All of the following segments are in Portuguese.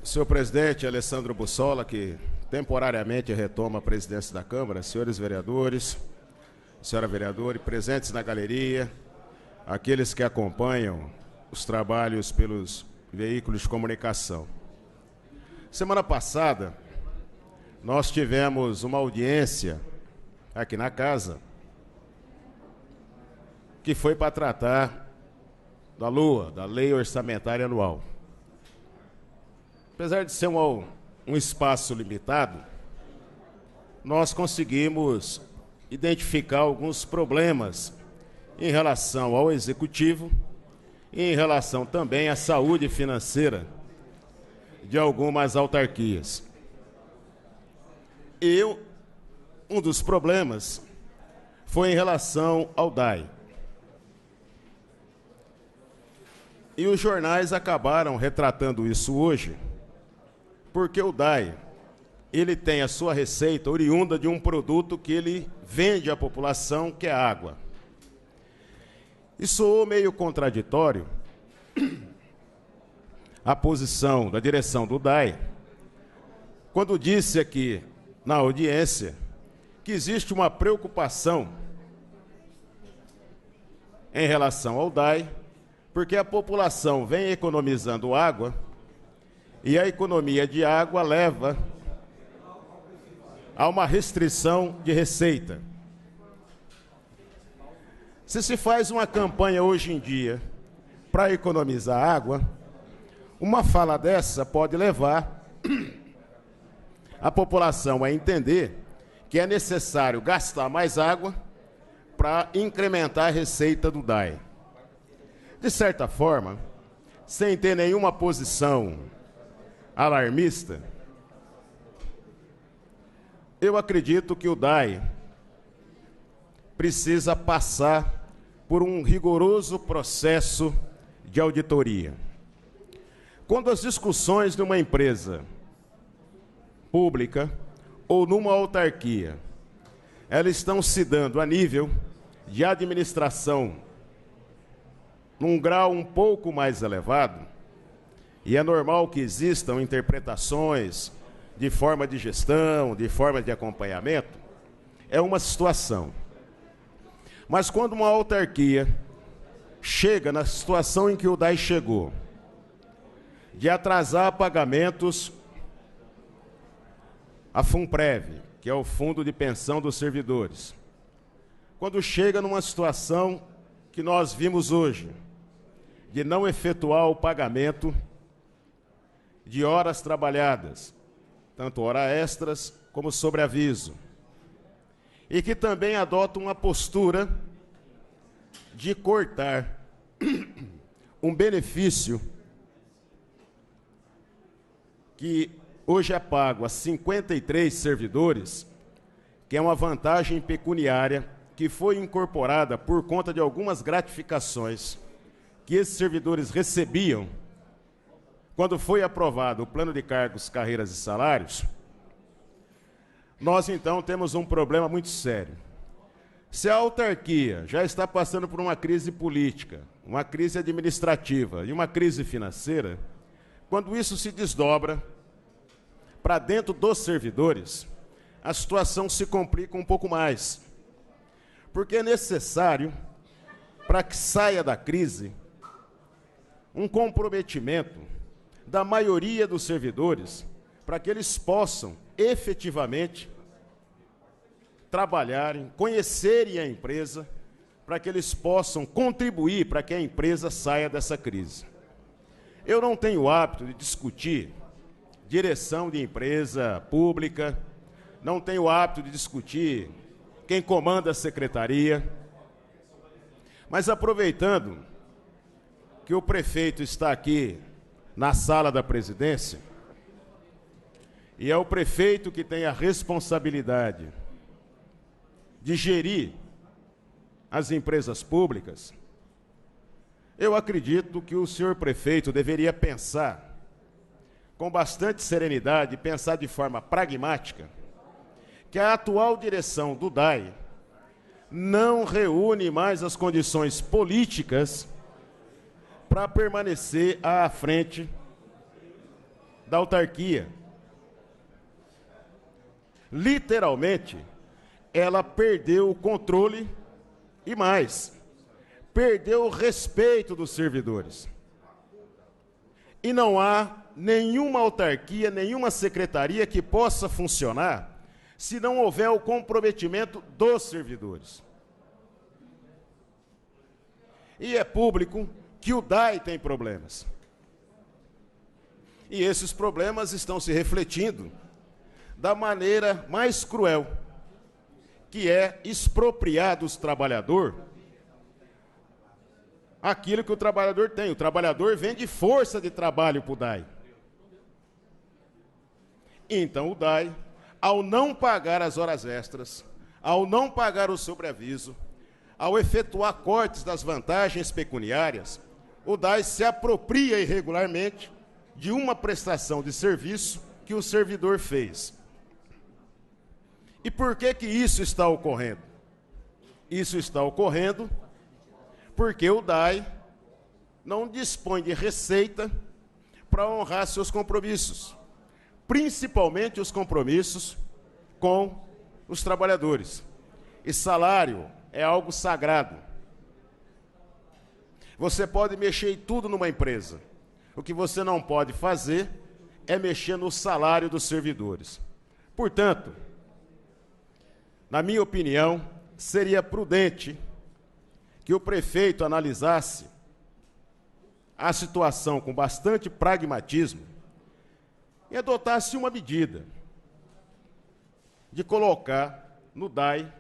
Senhor presidente Alessandro Bussola, que temporariamente retoma a presidência da Câmara, senhores vereadores, senhora vereadora, e presentes na galeria, aqueles que acompanham os trabalhos pelos veículos de comunicação. Semana passada, nós tivemos uma audiência aqui na casa que foi para tratar da LOA, da Lei Orçamentária Anual. Apesar de ser um espaço limitado, nós conseguimos identificar alguns problemas em relação ao Executivo e em relação também à saúde financeira de algumas autarquias. Um dos problemas foi em relação ao DAI. E os jornais acabaram retratando isso hoje, porque o DAI, ele tem a sua receita oriunda de um produto que ele vende à população, que é água. E soou meio contraditório a posição da direção do DAI, quando disse aqui na audiência que existe uma preocupação em relação ao DAI, porque a população vem economizando água e a economia de água leva a uma restrição de receita. Se faz uma campanha hoje em dia para economizar água, uma fala dessa pode levar a população a entender que é necessário gastar mais água para incrementar a receita do DAI. De certa forma, sem ter nenhuma posição alarmista, eu acredito que o DAI precisa passar por um rigoroso processo de auditoria. Quando as discussões numa empresa pública ou numa autarquia, elas estão se dando a nível de administração num grau um pouco mais elevado, e é normal que existam interpretações de forma de gestão, de forma de acompanhamento, é uma situação. Mas quando uma autarquia chega na situação em que o DAI chegou, de atrasar pagamentos à FUNPREV, que é o Fundo de Pensão dos Servidores, quando chega numa situação que nós vimos hoje, de não efetuar o pagamento de horas trabalhadas, tanto horas extras como sobreaviso, e que também adota uma postura de cortar um benefício que hoje é pago a 53 servidores, que é uma vantagem pecuniária que foi incorporada por conta de algumas gratificações que esses servidores recebiam quando foi aprovado o plano de cargos, carreiras e salários. Nós, então, temos um problema muito sério. Se a autarquia já está passando por uma crise política, uma crise administrativa e uma crise financeira, quando isso se desdobra para dentro dos servidores, a situação se complica um pouco mais. Porque é necessário, para que saia da crise, um comprometimento da maioria dos servidores para que eles possam efetivamente trabalharem, conhecerem a empresa, para que eles possam contribuir para que a empresa saia dessa crise. Eu não tenho o hábito de discutir direção de empresa pública, não tenho o hábito de discutir quem comanda a secretaria, mas aproveitando que o prefeito está aqui na sala da presidência, e é o prefeito que tem a responsabilidade de gerir as empresas públicas, eu acredito que o senhor prefeito deveria pensar com bastante serenidade, pensar de forma pragmática, que a atual direção do DAI não reúne mais as condições políticas para permanecer à frente da autarquia. Literalmente, ela perdeu o controle e mais, perdeu o respeito dos servidores. E não há nenhuma autarquia, nenhuma secretaria que possa funcionar se não houver o comprometimento dos servidores. E é público que o DAI tem problemas. E esses problemas estão se refletindo da maneira mais cruel, que é expropriar dos trabalhadores aquilo que o trabalhador tem. O trabalhador vende força de trabalho para o DAI. Então o DAI, ao não pagar as horas extras, ao não pagar o sobreaviso, ao efetuar cortes das vantagens pecuniárias, o DAI se apropria irregularmente de uma prestação de serviço que o servidor fez. E por que que isso está ocorrendo? Isso está ocorrendo porque o DAI não dispõe de receita para honrar seus compromissos, principalmente os compromissos com os trabalhadores. E salário é algo sagrado. Você pode mexer em tudo numa empresa. O que você não pode fazer é mexer no salário dos servidores. Portanto, na minha opinião, seria prudente que o prefeito analisasse a situação com bastante pragmatismo e adotasse uma medida de colocar no DAI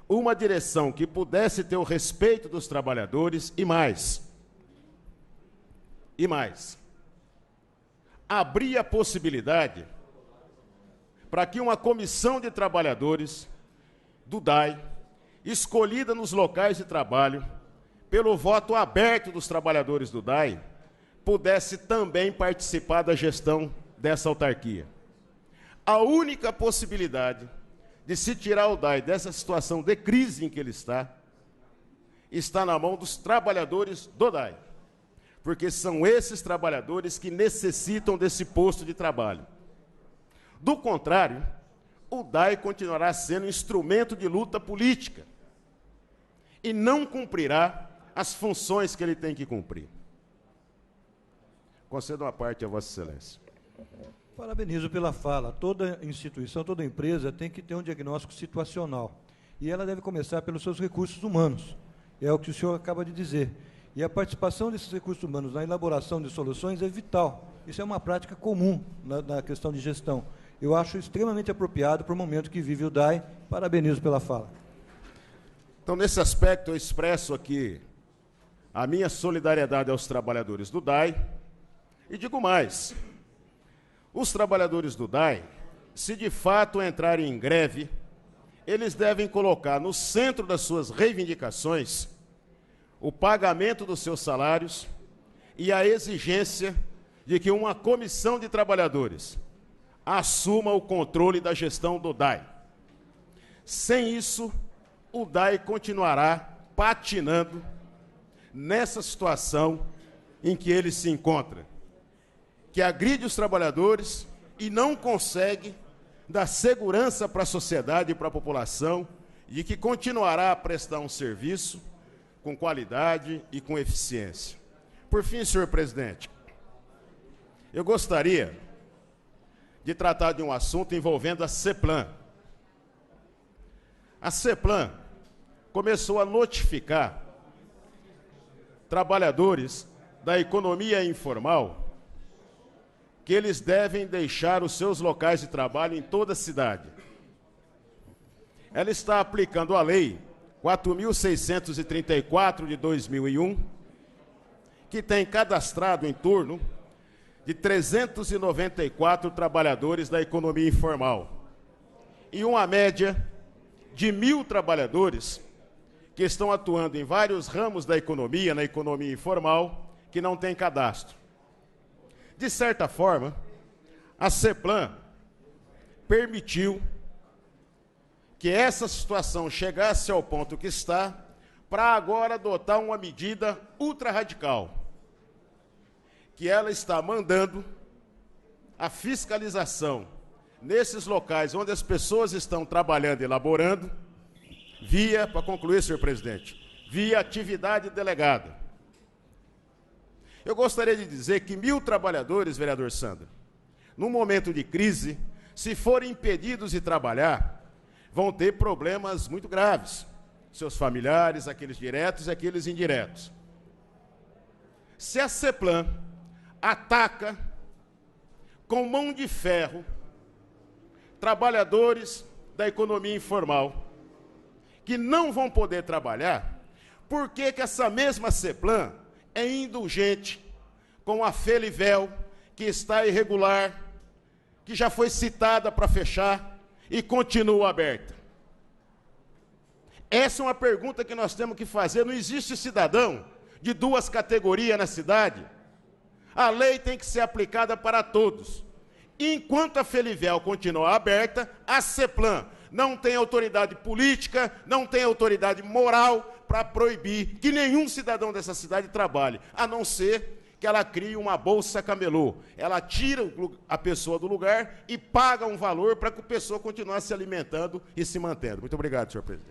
uma direção que pudesse ter o respeito dos trabalhadores e mais, abrir a possibilidade para que uma comissão de trabalhadores do DAI, escolhida nos locais de trabalho, pelo voto aberto dos trabalhadores do DAI, pudesse também participar da gestão dessa autarquia. A única possibilidade de se tirar o DAI dessa situação de crise em que ele está na mão dos trabalhadores do DAI, porque são esses trabalhadores que necessitam desse posto de trabalho. Do contrário, o DAI continuará sendo instrumento de luta política e não cumprirá as funções que ele tem que cumprir. Concedo uma parte a Vossa Excelência. Parabenizo pela fala. Toda instituição, toda empresa tem que ter um diagnóstico situacional. E ela deve começar pelos seus recursos humanos. É o que o senhor acaba de dizer. E a participação desses recursos humanos na elaboração de soluções é vital. Isso é uma prática comum na questão de gestão. Eu acho extremamente apropriado para o momento que vive o DAI. Parabenizo pela fala. Então, nesse aspecto, eu expresso aqui a minha solidariedade aos trabalhadores do DAI e digo mais. Os trabalhadores do DAI, se de fato entrarem em greve, eles devem colocar no centro das suas reivindicações o pagamento dos seus salários e a exigência de que uma comissão de trabalhadores assuma o controle da gestão do DAI. Sem isso, o DAI continuará patinando nessa situação em que ele se encontra, que agride os trabalhadores e não consegue dar segurança para a sociedade e para a população, e que continuará a prestar um serviço com qualidade e com eficiência. Por fim, senhor presidente, eu gostaria de tratar de um assunto envolvendo a CEPLAN. A CEPLAN começou a notificar trabalhadores da economia informal que eles devem deixar os seus locais de trabalho em toda a cidade. Ela está aplicando a Lei 4.634 de 2001, que tem cadastrado em torno de 394 trabalhadores da economia informal e uma média de 1.000 trabalhadores que estão atuando em vários ramos da economia, na economia informal, que não tem cadastro. De certa forma, a CEPLAN permitiu que essa situação chegasse ao ponto que está, para agora adotar uma medida ultra-radical, que ela está mandando a fiscalização nesses locais onde as pessoas estão trabalhando e elaborando, para concluir, senhor presidente, via atividade delegada. Eu gostaria de dizer que 1.000 trabalhadores, vereador Sandro, num momento de crise, se forem impedidos de trabalhar, vão ter problemas muito graves. Seus familiares, aqueles diretos e aqueles indiretos. Se a CEPLAN ataca com mão de ferro trabalhadores da economia informal que não vão poder trabalhar, por que que essa mesma CEPLAN é indulgente com a Felivel, que está irregular, que já foi citada para fechar e continua aberta? Essa é uma pergunta que nós temos que fazer. Não existe cidadão de duas categorias na cidade. A lei tem que ser aplicada para todos. Enquanto a Felivel continuar aberta, a CEPLAN não tem autoridade política, não tem autoridade moral para proibir que nenhum cidadão dessa cidade trabalhe, a não ser que ela crie uma bolsa camelô. Ela tira a pessoa do lugar e paga um valor para que a pessoa continue se alimentando e se mantendo. Muito obrigado, senhor presidente.